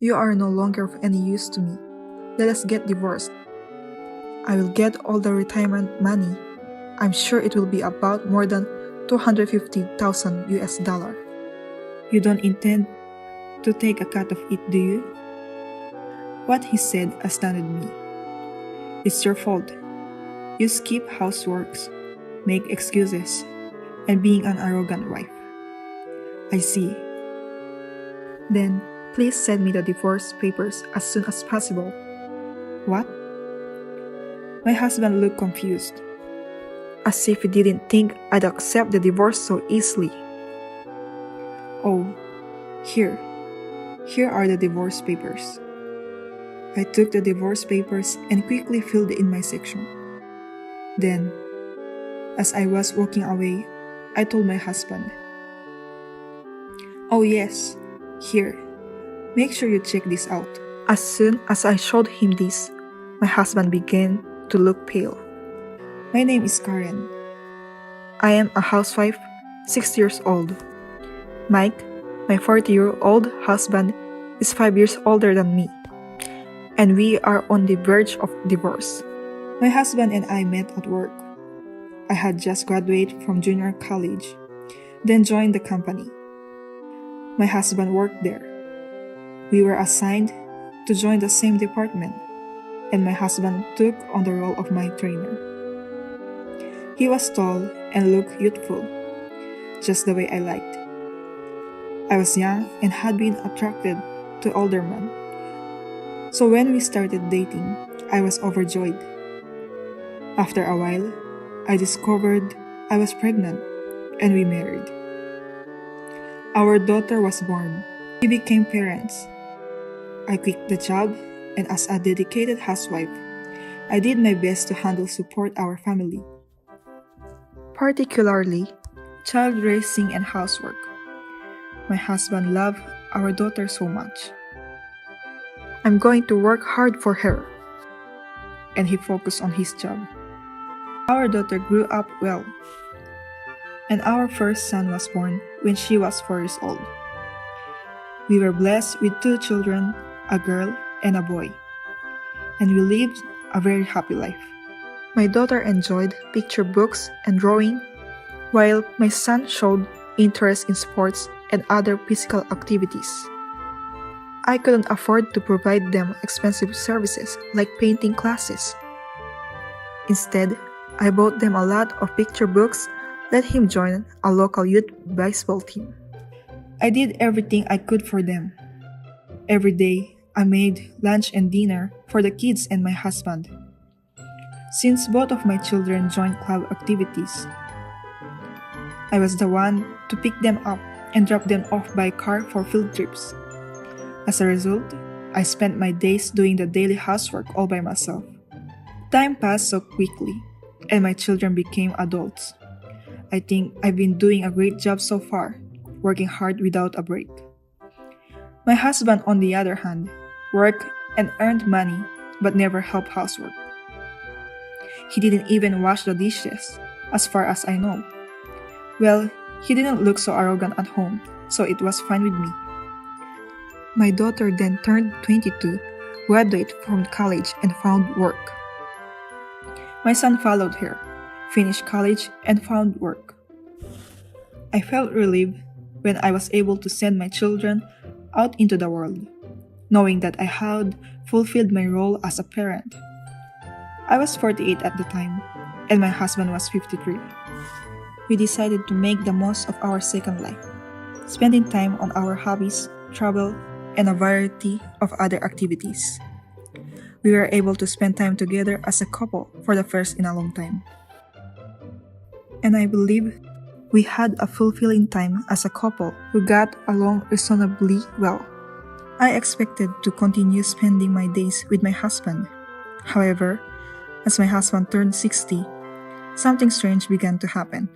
You are no longer of any use to me. Let us get divorced. I will get all the retirement money. I'm sure it will be about more than 250,000 US dollar. You don't intend to take a cut of it, do you? What he said astounded me. It's your fault. You skip houseworks, make excuses, and being an arrogant wife. I see. Then, please send me the divorce papers as soon as possible. What? My husband looked confused, as if he didn't think I'd accept the divorce so easily. Oh, here. Here are the divorce papers. I took the divorce papers and quickly filled in my section. Then, as I was walking away, I told my husband, "Oh yes, here. Make sure you check this out." As soon as I showed him this, my husband began to look pale. My name is Karen. I am a housewife, 6 years old. Mike, my 40-year-old husband, is 5 years older than me, and we are on the verge of divorce. My husband and I met at work. I had just graduated from junior college, then joined the company. My husband worked there. We were assigned to join the same department, and my husband took on the role of my trainer. He was tall and looked youthful, just the way I liked. I was young and had been attracted to older men. So when we started dating, I was overjoyed. After a while, I discovered I was pregnant, and we married. Our daughter was born. We became parents. I quit the job, and as a dedicated housewife, I did my best to support our family, particularly child raising and housework. My husband loved our daughter so much. I'm going to work hard for her, and he focused on his job. Our daughter grew up well, and our first son was born when she was 4 years old. We were blessed with 2 children, a girl and a boy, and we lived a very happy life. My daughter enjoyed picture books and drawing, while my son showed interest in sports and other physical activities. I couldn't afford to provide them expensive services like painting classes. Instead, I bought them a lot of picture books, let him join a local youth baseball team. I did everything I could for them. Every day, I made lunch and dinner for the kids and my husband. Since both of my children joined club activities, I was the one to pick them up and drop them off by car for field trips. As a result, I spent my days doing the daily housework all by myself. Time passed so quickly, and my children became adults. I think I've been doing a great job so far, working hard without a break. My husband, on the other hand, worked and earned money but never helped housework. He didn't even wash the dishes, as far as I know. Well, he didn't look so arrogant at home, so it was fine with me. My daughter then turned 22, graduated from college, and found work. My son followed her, finished college, and found work. I felt relieved when I was able to send my children out into the world, knowing that I had fulfilled my role as a parent. I was 48 at the time, and my husband was 53. We decided to make the most of our second life, spending time on our hobbies, travel, and a variety of other activities. We were able to spend time together as a couple for the first in a long time. And I believe we had a fulfilling time as a couple who got along reasonably well. I expected to continue spending my days with my husband. However, as my husband turned 60, something strange began to happen.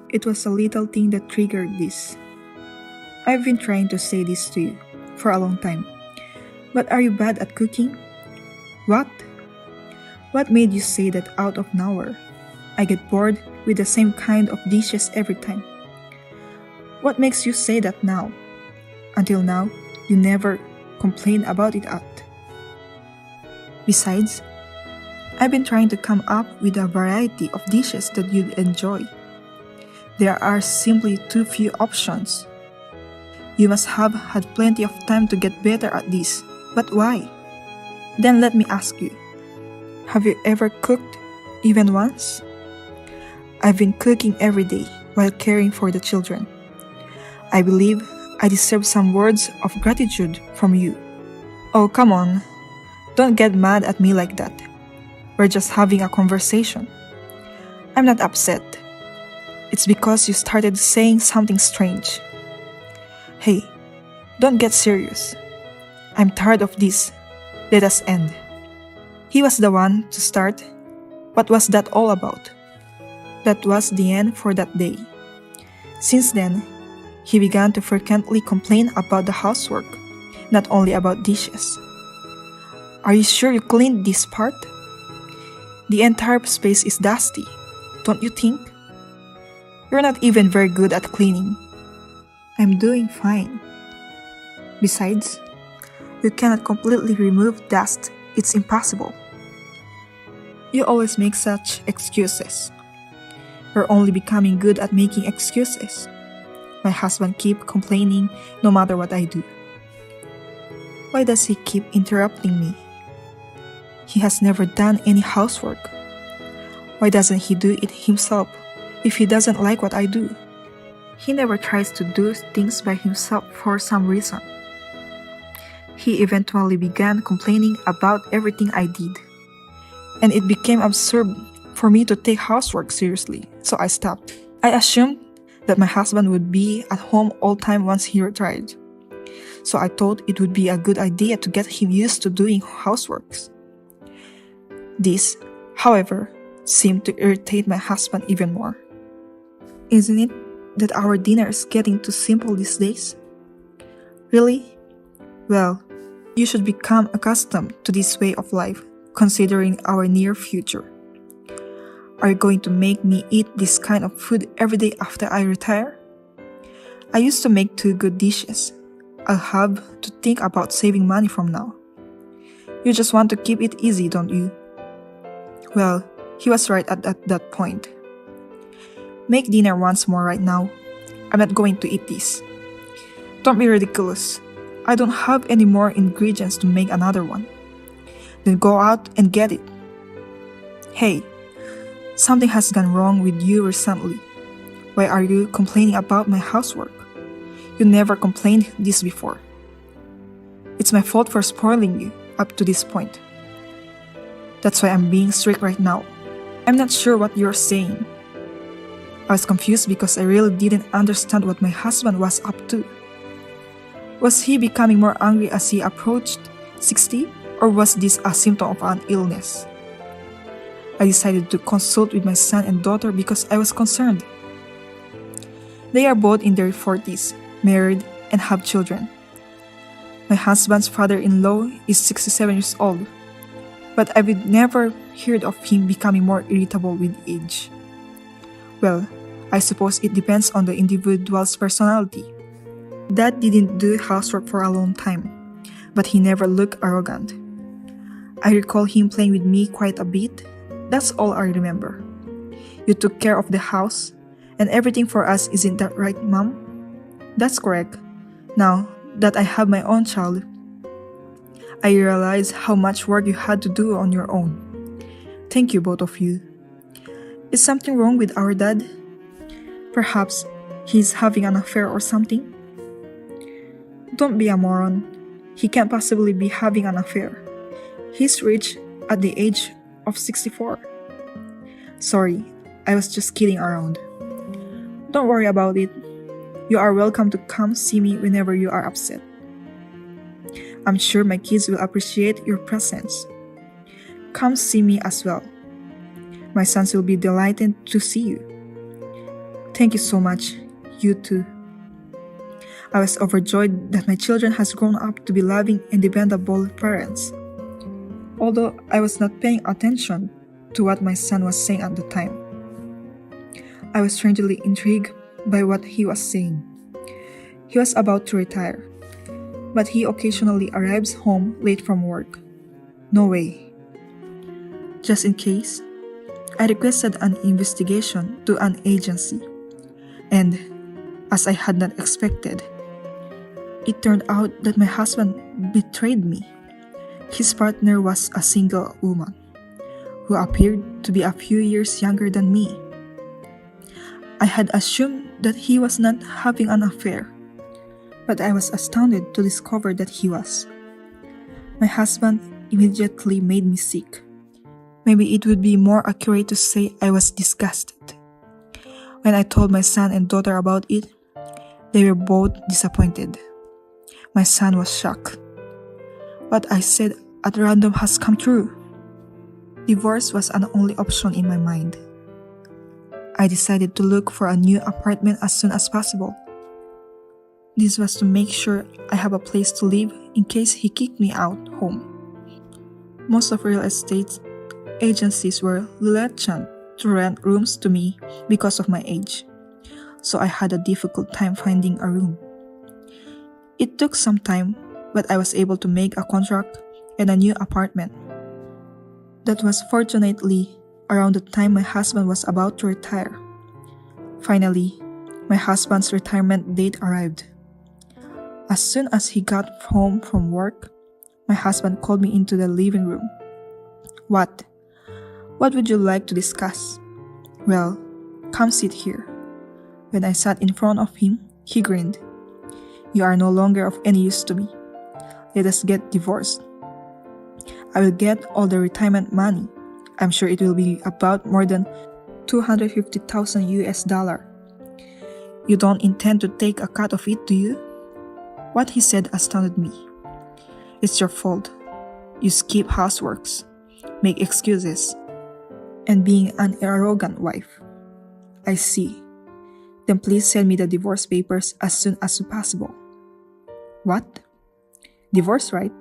It was a little thing that triggered this. I've been trying to say this to you for a long time. But are you bad at cooking? What? What made you say that out of nowhere? I get bored with the same kind of dishes every time. What makes you say that now? Until now, you never complain about it at. Besides, I've been trying to come up with a variety of dishes that you'd enjoy. There are simply too few options. You must have had plenty of time to get better at this, but why? Then let me ask you, have you ever cooked, even once? I've been cooking every day while caring for the children. I believe I deserve some words of gratitude from you. Oh, come on. Don't get mad at me like that. We're just having a conversation. I'm not upset. It's because you started saying something strange. Hey, don't get serious. I'm tired of this. Let us end. He was the one to start. What was that all about? That was the end for that day. Since then, he began to frequently complain about the housework, not only about dishes. Are you sure you cleaned this part? The entire space is dusty, don't you think? You're not even very good at cleaning. I'm doing fine. Besides, you cannot completely remove dust. It's impossible. You always make such excuses. You're only becoming good at making excuses. My husband keeps complaining no matter what I do. Why does he keep interrupting me? He has never done any housework. Why doesn't he do it himself if he doesn't like what I do? He never tries to do things by himself for some reason. He eventually began complaining about everything I did. And it became absurd for me to take housework seriously, so I stopped. I assumed that my husband would be at home all time once he retired. So I thought it would be a good idea to get him used to doing houseworks. This, however, seemed to irritate my husband even more. Isn't it that our dinner is getting too simple these days? Really? Well, you should become accustomed to this way of life, considering our near future. Are you going to make me eat this kind of food every day after I retire? I used to make 2 good dishes. I'll have to think about saving money from now. You just want to keep it easy, don't you? Well, he was right at that point. Make dinner once more right now. I'm not going to eat this. Don't be ridiculous. I don't have any more ingredients to make another one. Then go out and get it. Hey, something has gone wrong with you recently. Why are you complaining about my housework? You never complained this before. It's my fault for spoiling you up to this point. That's why I'm being strict right now. I'm not sure what you're saying. I was confused because I really didn't understand what my husband was up to. Was he becoming more angry as he approached 60, or was this a symptom of an illness? I decided to consult with my son and daughter because I was concerned. They are both in their 40s, married, and have children. My husband's father-in-law is 67 years old, but I've never heard of him becoming more irritable with age. Well, I suppose it depends on the individual's personality. Dad didn't do housework for a long time, but he never looked arrogant. I recall him playing with me quite a bit. That's all I remember. You took care of the house and everything for us, isn't that right, Mom? That's correct. Now that I have my own child, I realize how much work you had to do on your own. Thank you, both of you. Is something wrong with our dad? Perhaps he's having an affair or something? Don't be a moron. He can't possibly be having an affair. He's rich at the age of 64. Sorry, I was just kidding around. Don't worry about it. You are welcome to come see me whenever you are upset. I'm sure my kids will appreciate your presence. Come see me as well. My sons will be delighted to see you. Thank you so much. You too. I was overjoyed that my children has grown up to be loving and dependable parents. Although I was not paying attention to what my son was saying at the time. I was strangely intrigued by what he was saying. He was about to retire. but he occasionally arrives home late from work. No way. Just in case, I requested an investigation to an agency, and as I had not expected, it turned out that my husband betrayed me. His partner was a single woman who appeared to be a few years younger than me. I had assumed that he was not having an affair, but I was astounded to discover that he was. My husband immediately made me sick. Maybe it would be more accurate to say I was disgusted. When I told my son and daughter about it, they were both disappointed. My son was shocked. What I said at random has come true. Divorce was an only option in my mind. I decided to look for a new apartment as soon as possible. This was to make sure I have a place to live in case he kicked me out home. Most of real estate agencies were reluctant to rent rooms to me because of my age, so I had a difficult time finding a room. It took some time, but I was able to make a contract and a new apartment. That was fortunately around the time my husband was about to retire. Finally, my husband's retirement date arrived. As soon as he got home from work, my husband called me into the living room. What? What would you like to discuss? Well, come sit here. When I sat in front of him, he grinned. You are no longer of any use to me. Let us get divorced. I will get all the retirement money. I'm sure it will be about more than $250,000 US. You don't intend to take a cut of it, do you? What he said astounded me. It's your fault. You skip houseworks, make excuses, and being an arrogant wife. I see. Then please send me the divorce papers as soon as possible. What? Divorce, right?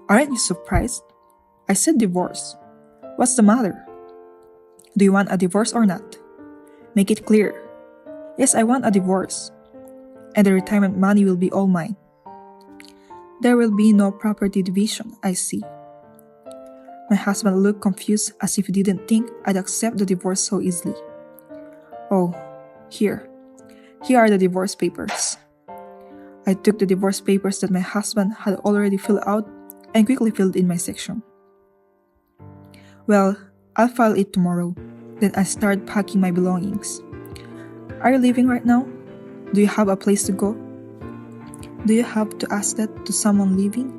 Aren't you surprised? I said divorce. What's the matter? Do you want a divorce or not? Make it clear. Yes, I want a divorce. And the retirement money will be all mine. There will be no property division, I see. My husband looked confused as if he didn't think I'd accept the divorce so easily. Oh, here. Here are the divorce papers. I took the divorce papers that my husband had already filled out and quickly filled in my section. Well, I'll file it tomorrow. Then I started packing my belongings. Are you leaving right now? Do you have a place to go? Do you have to ask that to someone leaving?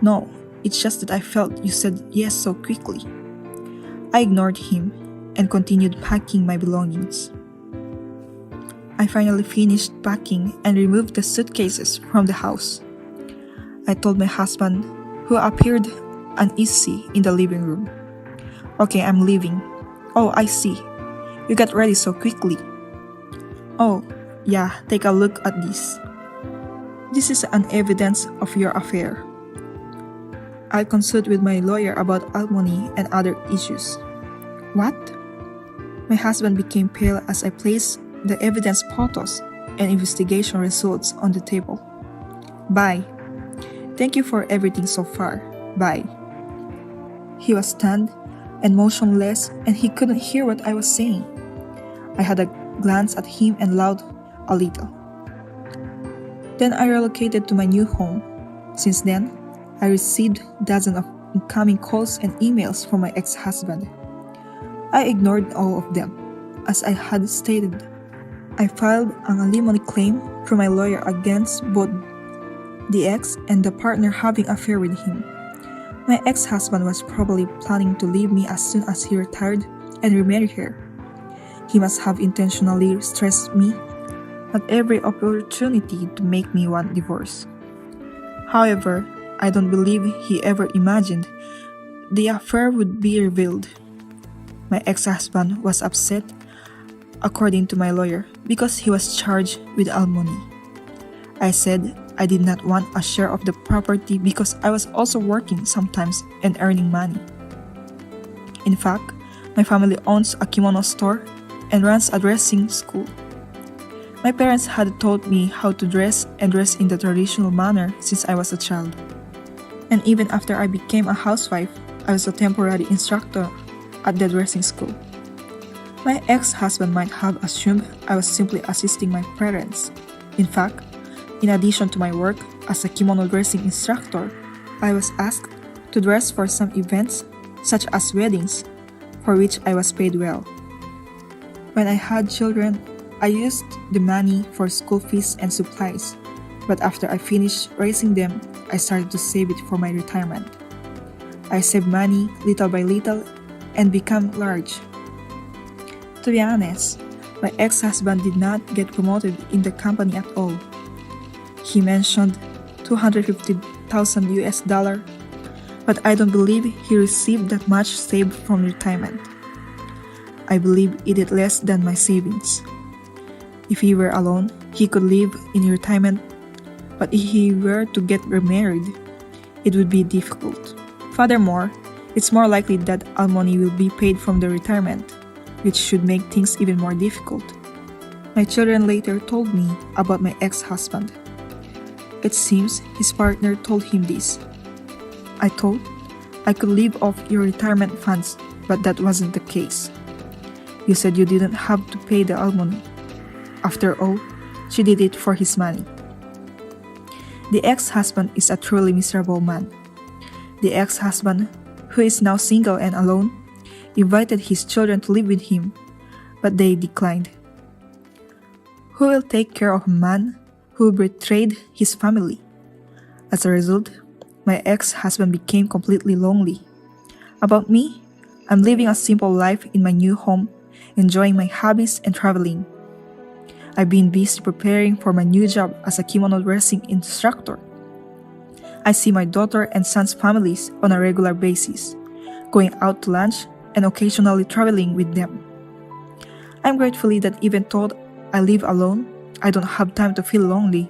No, it's just that I felt you said yes so quickly. I ignored him and continued packing my belongings. I finally finished packing and removed the suitcases from the house. I told my husband, who appeared uneasy in the living room. Okay, I'm leaving. Oh, I see. You got ready so quickly. Oh, yeah, take a look at this. This is an evidence of your affair. I'll consult with my lawyer about alimony and other issues. What? My husband became pale as I placed the evidence photos and investigation results on the table. Bye. Thank you for everything so far. Bye. He was stunned and motionless, and he couldn't hear what I was saying. I had a glance at him and laughed a little. Then I relocated to my new home. Since then, I received dozens of incoming calls and emails from my ex-husband. I ignored all of them. As I had stated, I filed an alimony claim through my lawyer against both the ex and the partner having an affair with him. My ex-husband was probably planning to leave me as soon as he retired and remarry her. He must have intentionally stressed me at every opportunity to make me want divorce. However, I don't believe he ever imagined the affair would be revealed. My ex-husband was upset, according to my lawyer, because he was charged with alimony. I said I did not want a share of the property because I was also working sometimes and earning money. In fact, my family owns a kimono store and runs a dressing school. My parents had taught me how to dress and dress in the traditional manner since I was a child. And even after I became a housewife, I was a temporary instructor at the dressing school. My ex-husband might have assumed I was simply assisting my parents. In fact, in addition to my work as a kimono dressing instructor, I was asked to dress for some events, such as weddings, for which I was paid well. When I had children, I used the money for school fees and supplies, but after I finished raising them, I started to save it for my retirement. I saved money little by little and became large. To be honest, my ex-husband did not get promoted in the company at all. He mentioned $250,000 US, but I don't believe he received that much saved from retirement. I believe he did less than my savings. If he were alone, he could live in retirement, but if he were to get remarried, it would be difficult. Furthermore, it's more likely that alimony will be paid from the retirement, which should make things even more difficult. My children later told me about my ex-husband. It seems his partner told him this. I thought I could live off your retirement funds, but that wasn't the case. You said you didn't have to pay the alimony. After all, she did it for his money. The ex-husband is a truly miserable man. The ex-husband, who is now single and alone, invited his children to live with him, but they declined. Who will take care of a man who betrayed his family? As a result, my ex-husband became completely lonely. About me, I'm living a simple life in my new home, enjoying my hobbies and traveling. I've been busy preparing for my new job as a kimono dressing instructor. I see my daughter and son's families on a regular basis, going out to lunch and occasionally traveling with them. I'm grateful that even though I live alone, I don't have time to feel lonely,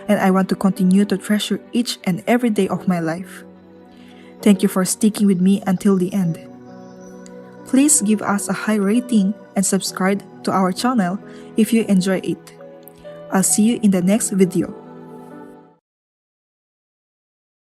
and I want to continue to treasure each and every day of my life. Thank you for sticking with me until the end. Please give us a high rating and subscribe to our channel if you enjoy it. I'll see you in the next video.